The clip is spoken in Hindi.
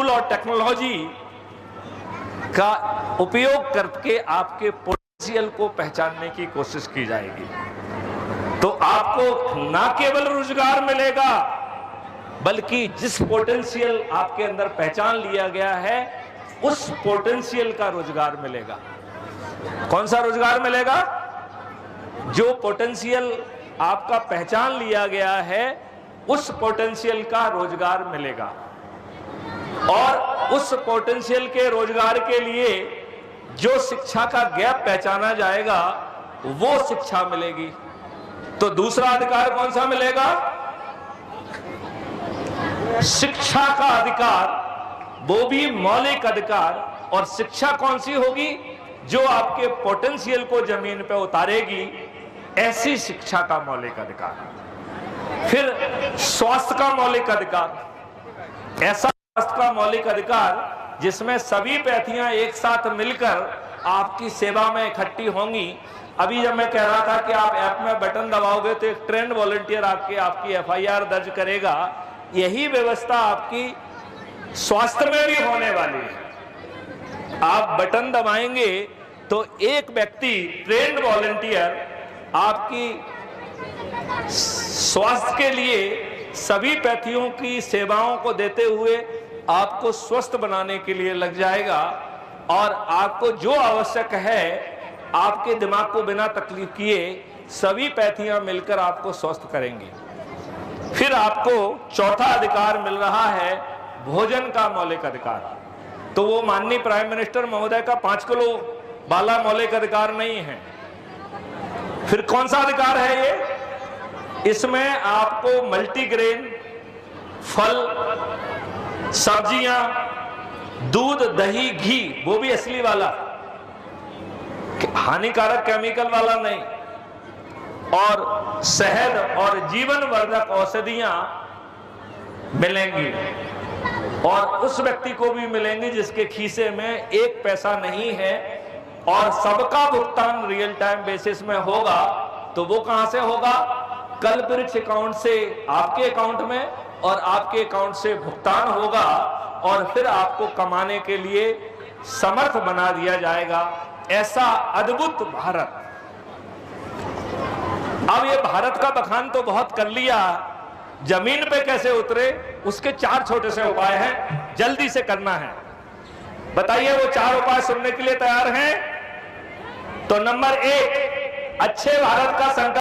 और टेक्नोलॉजी का उपयोग करके आपके पोटेंशियल को पहचानने की कोशिश की जाएगी। तो आपको ना केवल रोजगार मिलेगा, बल्कि जिस पोटेंशियल आपके अंदर पहचान लिया गया है उस पोटेंशियल का रोजगार मिलेगा। कौन सा रोजगार मिलेगा? जो पोटेंशियल आपका पहचान लिया गया है उस पोटेंशियल का रोजगार मिलेगा। और उस पोटेंशियल के रोजगार के लिए जो शिक्षा का गैप पहचाना जाएगा वो शिक्षा मिलेगी। तो दूसरा अधिकार कौन सा मिलेगा? शिक्षा का अधिकार, वो भी मौलिक अधिकार। और शिक्षा कौन सी होगी? जो आपके पोटेंशियल को जमीन पे उतारेगी, ऐसी शिक्षा का मौलिक अधिकार। फिर स्वास्थ्य का मौलिक अधिकार, ऐसा स्वास्थ्य का मौलिक अधिकार जिसमें सभी पैथियां एक साथ मिलकर आपकी सेवा में इकट्ठी होंगी। अभी जब मैं कह रहा था कि आप ऐप में बटन दबाओगे तो एक ट्रेंड वॉलंटियर आपकी एफआईआर दर्ज करेगा, यही व्यवस्था आपकी स्वास्थ्य में भी होने वाली है। आप बटन दबाएंगे तो एक व्यक्ति ट्रेंड वॉलंटियर आपकी स्वास्थ्य के लिए सभी पैथियों की सेवाओं को देते हुए आपको स्वस्थ बनाने के लिए लग जाएगा। और आपको जो आवश्यक है आपके दिमाग को बिना तकलीफ किए सभी पैथियां मिलकर आपको स्वस्थ करेंगी। फिर आपको चौथा अधिकार मिल रहा है भोजन का मौलिक अधिकार। तो वो माननीय प्राइम मिनिस्टर महोदय का 5 किलो वाला मौलिक अधिकार नहीं है। फिर कौन सा अधिकार है ये? इसमें आपको मल्टीग्रेन, फल, सब्जियां, दूध, दही, घी, वो भी असली वाला, हानिकारक केमिकल वाला नहीं, और शहद और जीवन वर्धक औषधियां मिलेंगी। और उस व्यक्ति को भी मिलेंगी जिसके खीसे में 1 पैसा नहीं है। और सबका भुगतान रियल टाइम बेसिस में होगा। तो वो कहां से होगा? कल्पवृक्ष अकाउंट से आपके अकाउंट में, और आपके अकाउंट से भुगतान होगा। और फिर आपको कमाने के लिए समर्थ बना दिया जाएगा। ऐसा अद्भुत भारत। अब ये भारत का बखान तो बहुत कर लिया, जमीन पे कैसे उतरे उसके 4 छोटे से उपाय हैं, जल्दी से करना है। बताइए वो 4 उपाय सुनने के लिए तैयार हैं? तो नंबर 1, अच्छे भारत का संकल्प।